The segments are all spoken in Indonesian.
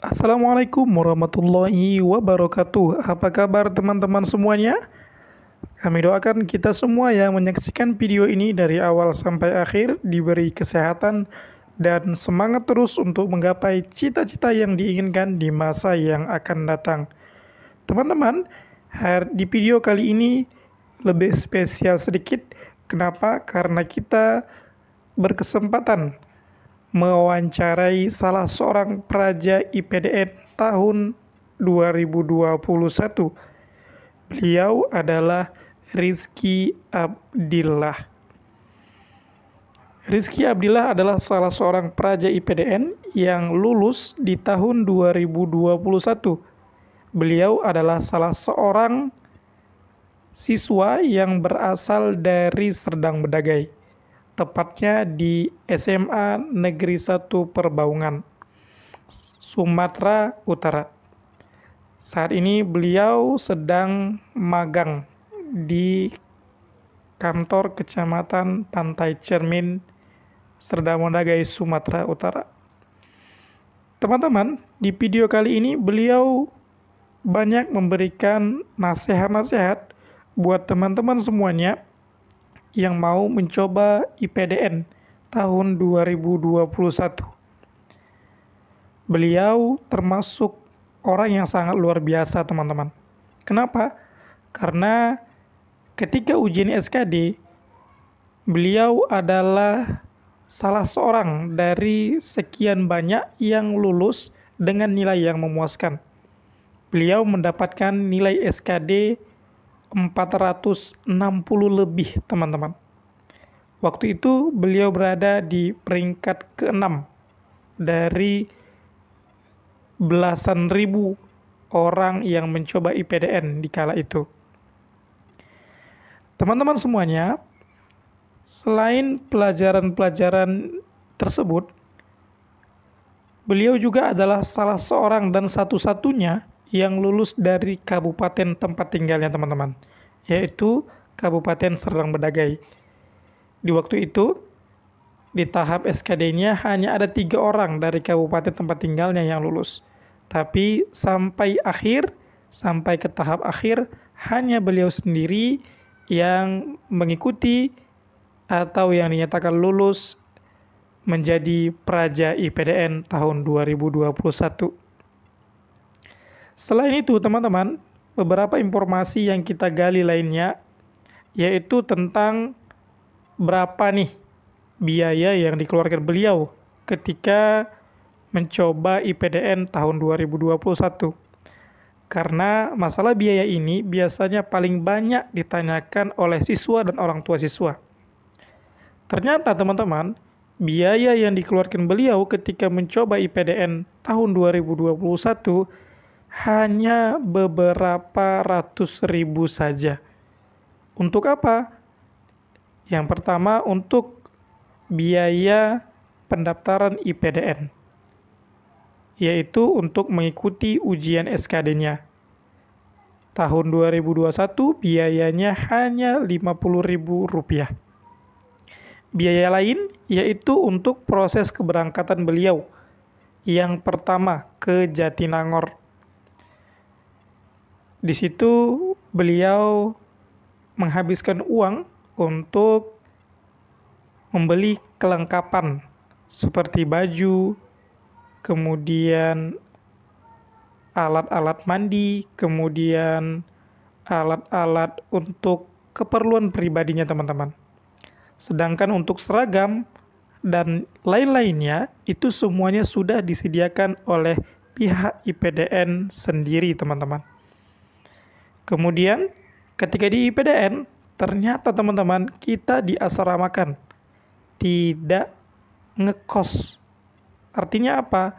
Assalamualaikum warahmatullahi wabarakatuh. Apa kabar teman-teman semuanya? Kami doakan kita semua yang menyaksikan video ini dari awal sampai akhir diberi kesehatan dan semangat terus untuk menggapai cita-cita yang diinginkan di masa yang akan datang. Teman-teman, di video kali ini lebih spesial sedikit. Kenapa? Karena kita berkesempatan mewawancarai salah seorang praja IPDN tahun 2021. Beliau adalah Rizky Abdillah. Rizky Abdillah adalah salah seorang praja IPDN yang lulus di tahun 2021. Beliau adalah salah seorang siswa yang berasal dari Serdang Bedagai, tepatnya di SMA Negeri 1 Perbaungan, Sumatera Utara. Saat ini beliau sedang magang di kantor Kecamatan Pantai Cermin, Serdang Bedagai, Sumatera Utara. Teman-teman, di video kali ini beliau banyak memberikan nasihat-nasihat buat teman-teman semuanya yang mau mencoba IPDN tahun 2021. Beliau termasuk orang yang sangat luar biasa, teman-teman. Kenapa? Karena ketika ujian SKD, beliau adalah salah seorang dari sekian banyak yang lulus dengan nilai yang memuaskan. Beliau mendapatkan nilai SKD 460 lebih, teman-teman. Waktu itu beliau berada di peringkat ke-6 dari belasan ribu orang yang mencoba IPDN di kala itu. Teman-teman semuanya, selain pelajaran-pelajaran tersebut, beliau juga adalah salah seorang dan satu-satunya yang lulus dari kabupaten tempat tinggalnya, teman-teman, yaitu Kabupaten Serdang Bedagai. Di waktu itu, di tahap SKD-nya hanya ada 3 orang dari kabupaten tempat tinggalnya yang lulus. Tapi sampai ke tahap akhir, hanya beliau sendiri yang mengikuti atau yang dinyatakan lulus menjadi praja IPDN tahun 2021. Selain itu, teman-teman, beberapa informasi yang kita gali lainnya, yaitu tentang berapa nih biaya yang dikeluarkan beliau ketika mencoba IPDN tahun 2021. Karena masalah biaya ini biasanya paling banyak ditanyakan oleh siswa dan orang tua siswa. Ternyata, teman-teman, biaya yang dikeluarkan beliau ketika mencoba IPDN tahun 2021 hanya beberapa ratus ribu saja. Untuk apa? Yang pertama, untuk biaya pendaftaran IPDN, yaitu untuk mengikuti ujian SKD-nya. Tahun 2021 biayanya hanya Rp50.000. Biaya lain yaitu untuk proses keberangkatan beliau. Yang pertama ke Jatinangor. Di situ beliau menghabiskan uang untuk membeli kelengkapan seperti baju, kemudian alat-alat mandi, kemudian alat-alat untuk keperluan pribadinya, teman-teman. Sedangkan untuk seragam dan lain-lainnya itu semuanya sudah disediakan oleh pihak IPDN sendiri, teman-teman. Kemudian ketika di IPDN, ternyata, teman-teman, kita diasramakan, tidak ngekos. Artinya apa?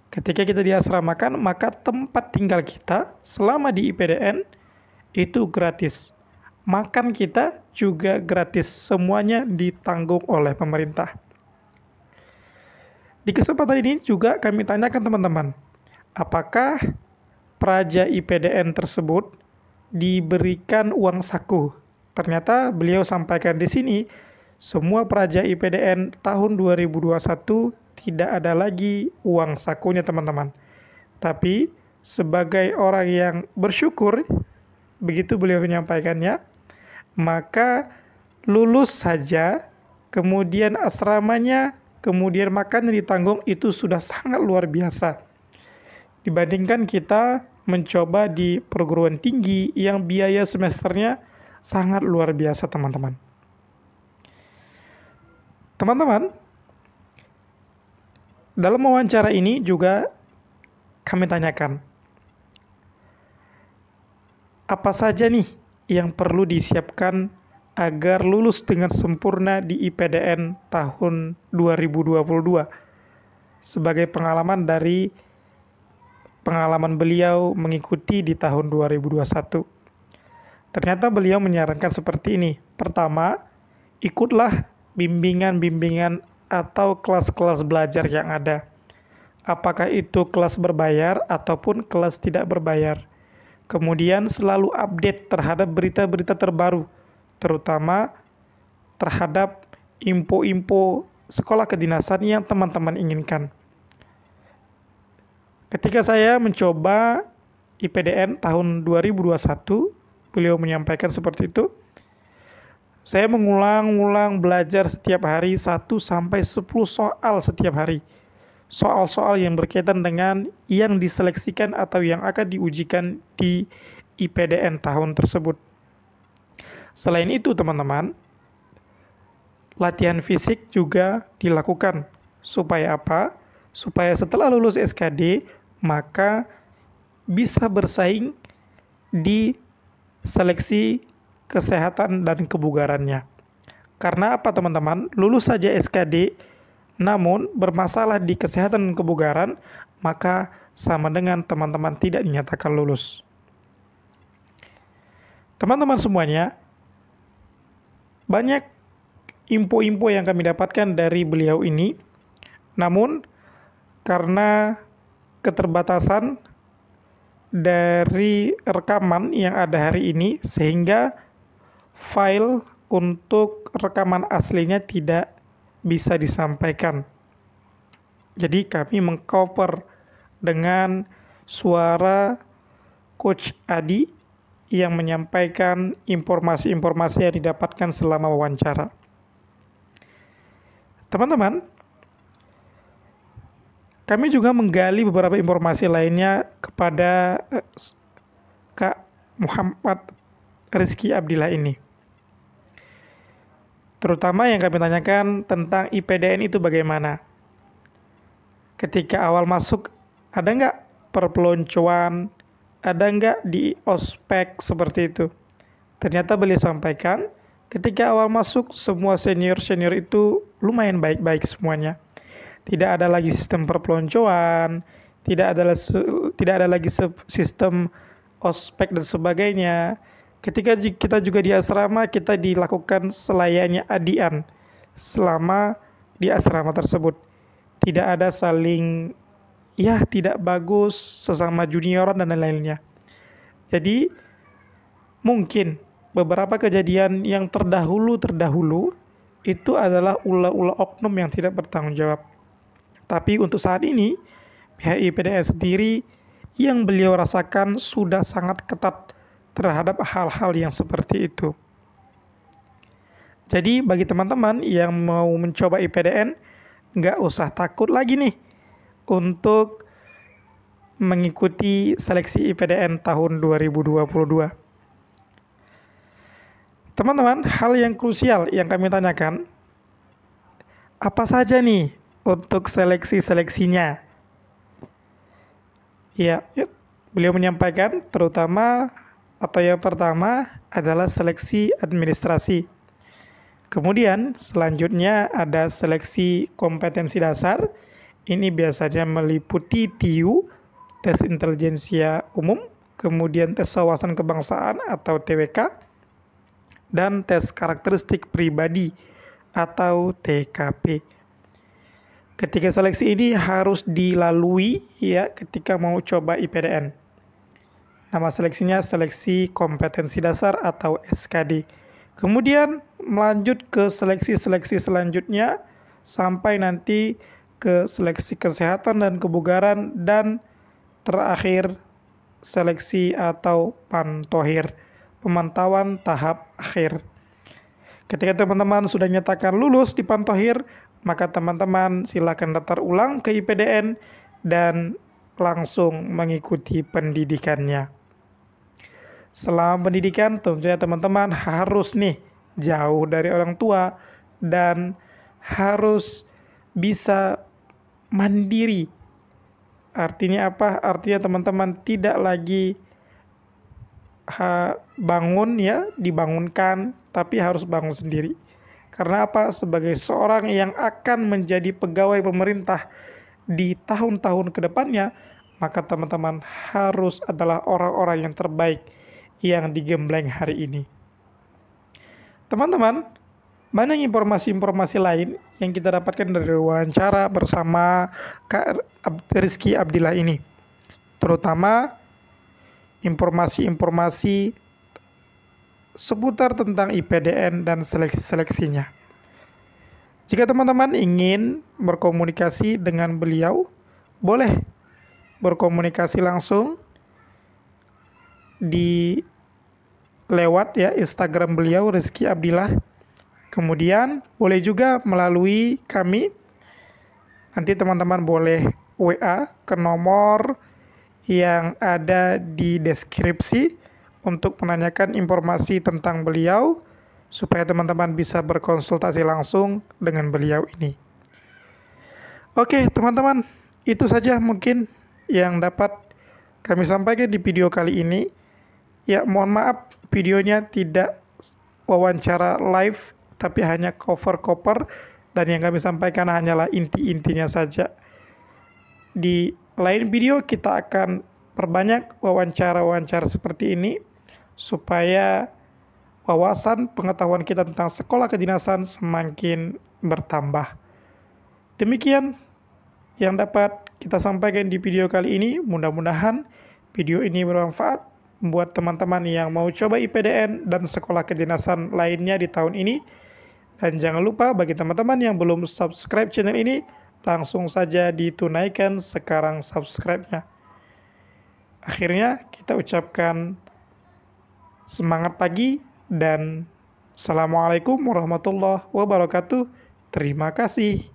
Ketika kita diasramakan, maka tempat tinggal kita selama di IPDN itu gratis. Makan kita juga gratis, semuanya ditanggung oleh pemerintah. Di kesempatan ini juga kami tanyakan, teman-teman, apakah praja IPDN tersebut diberikan uang saku? Ternyata beliau sampaikan di sini, semua praja IPDN tahun 2021 tidak ada lagi uang sakunya, teman-teman. Tapi sebagai orang yang bersyukur, begitu beliau menyampaikannya, maka lulus saja, kemudian asramanya, kemudian makannya ditanggung, itu sudah sangat luar biasa. Dibandingkan kita mencoba di perguruan tinggi yang biaya semesternya sangat luar biasa, teman-teman. Teman-teman, dalam wawancara ini juga kami tanyakan, apa saja nih yang perlu disiapkan agar lulus dengan sempurna di IPDN tahun 2022 sebagai pengalaman dari pengalaman beliau mengikuti di tahun 2021. Ternyata beliau menyarankan seperti ini. Pertama, ikutlah bimbingan-bimbingan atau kelas-kelas belajar yang ada. Apakah itu kelas berbayar ataupun kelas tidak berbayar. Kemudian selalu update terhadap berita-berita terbaru, terutama terhadap info-info sekolah kedinasan yang teman-teman inginkan. Ketika saya mencoba IPDN tahun 2021, beliau menyampaikan seperti itu. Saya mengulang-ulang belajar setiap hari 1-10 soal setiap hari. Soal-soal yang berkaitan dengan yang diseleksikan atau yang akan diujikan di IPDN tahun tersebut. Selain itu, teman-teman, latihan fisik juga dilakukan. Supaya apa? Supaya setelah lulus SKD, maka bisa bersaing di seleksi kesehatan dan kebugarannya. Karena apa, teman-teman? Lulus saja SKD, namun bermasalah di kesehatan dan kebugaran, maka sama dengan teman-teman tidak dinyatakan lulus. Teman-teman semuanya, banyak info-info yang kami dapatkan dari beliau ini, namun karena keterbatasan dari rekaman yang ada hari ini, sehingga file untuk rekaman aslinya tidak bisa disampaikan. Jadi kami mengcover dengan suara Coach Adi yang menyampaikan informasi-informasi yang didapatkan selama wawancara. Teman-teman, kami juga menggali beberapa informasi lainnya kepada Kak Muhammad Rizky Abdillah ini. Terutama yang kami tanyakan tentang IPDN itu bagaimana. Ketika awal masuk, ada nggak perpeloncoan, ada nggak di ospek seperti itu. Ternyata beliau sampaikan, ketika awal masuk, semua senior-senior itu lumayan baik-baik semuanya. Tidak ada lagi sistem perpeloncoan, tidak ada lagi sistem ospek dan sebagainya. Ketika kita juga di asrama, kita dilakukan selayaknya adian selama di asrama tersebut. Tidak ada saling, tidak bagus sesama junioran dan lain-lainnya. Jadi, mungkin beberapa kejadian yang terdahulu itu adalah ulah-ulah oknum yang tidak bertanggung jawab. Tapi untuk saat ini, pihak IPDN sendiri yang beliau rasakan sudah sangat ketat terhadap hal-hal yang seperti itu. Jadi bagi teman-teman yang mau mencoba IPDN, nggak usah takut lagi nih untuk mengikuti seleksi IPDN tahun 2022. Teman-teman, hal yang krusial yang kami tanyakan, apa saja nih untuk seleksinya? Ya, beliau menyampaikan terutama atau yang pertama adalah seleksi administrasi. Kemudian selanjutnya ada seleksi kompetensi dasar. Ini biasanya meliputi TIU, tes intelijensia umum, kemudian tes wawasan kebangsaan atau TWK, dan tes karakteristik pribadi atau TKP. Ketika seleksi ini harus dilalui ketika mau coba IPDN. Nama seleksinya seleksi kompetensi dasar atau SKD. Kemudian melanjut ke seleksi-seleksi selanjutnya sampai nanti ke seleksi kesehatan dan kebugaran dan terakhir seleksi atau pantohir, pemantauan tahap akhir. Ketika teman-teman sudah nyatakan lulus di pantohir, maka teman-teman silakan daftar ulang ke IPDN dan langsung mengikuti pendidikannya. Selama pendidikan tentunya teman-teman harus nih jauh dari orang tua dan harus bisa mandiri. Artinya apa? Artinya teman-teman tidak lagi bangun ya, dibangunkan, tapi harus bangun sendiri. Karena apa? Sebagai seorang yang akan menjadi pegawai pemerintah di tahun-tahun kedepannya, maka teman-teman harus adalah orang-orang yang terbaik yang digembleng hari ini. Teman-teman, banyak informasi-informasi lain yang kita dapatkan dari wawancara bersama Kak Rizky Abdillah ini. Terutama informasi-informasi seputar tentang IPDN dan seleksi-seleksinya. Jika teman-teman ingin berkomunikasi dengan beliau, boleh berkomunikasi langsung di lewat ya Instagram beliau Rizky Abdillah. Kemudian boleh juga melalui kami. Nanti teman-teman boleh WA ke nomor yang ada di deskripsi untuk menanyakan informasi tentang beliau supaya teman-teman bisa berkonsultasi langsung dengan beliau ini. Oke, teman-teman, itu saja mungkin yang dapat kami sampaikan di video kali ini. Ya, mohon maaf videonya tidak wawancara live, tapi hanya cover-cover, dan yang kami sampaikan hanyalah inti-intinya saja. Di lain video kita akan perbanyak wawancara-wawancara seperti ini, supaya wawasan pengetahuan kita tentang sekolah kedinasan semakin bertambah. Demikian yang dapat kita sampaikan di video kali ini. Mudah-mudahan video ini bermanfaat buat teman-teman yang mau coba IPDN dan sekolah kedinasan lainnya di tahun ini. Dan jangan lupa bagi teman-teman yang belum subscribe channel ini, langsung saja ditunaikan sekarang subscribe-nya. Akhirnya kita ucapkan semangat pagi dan Assalamualaikum warahmatullahi wabarakatuh. Terima kasih.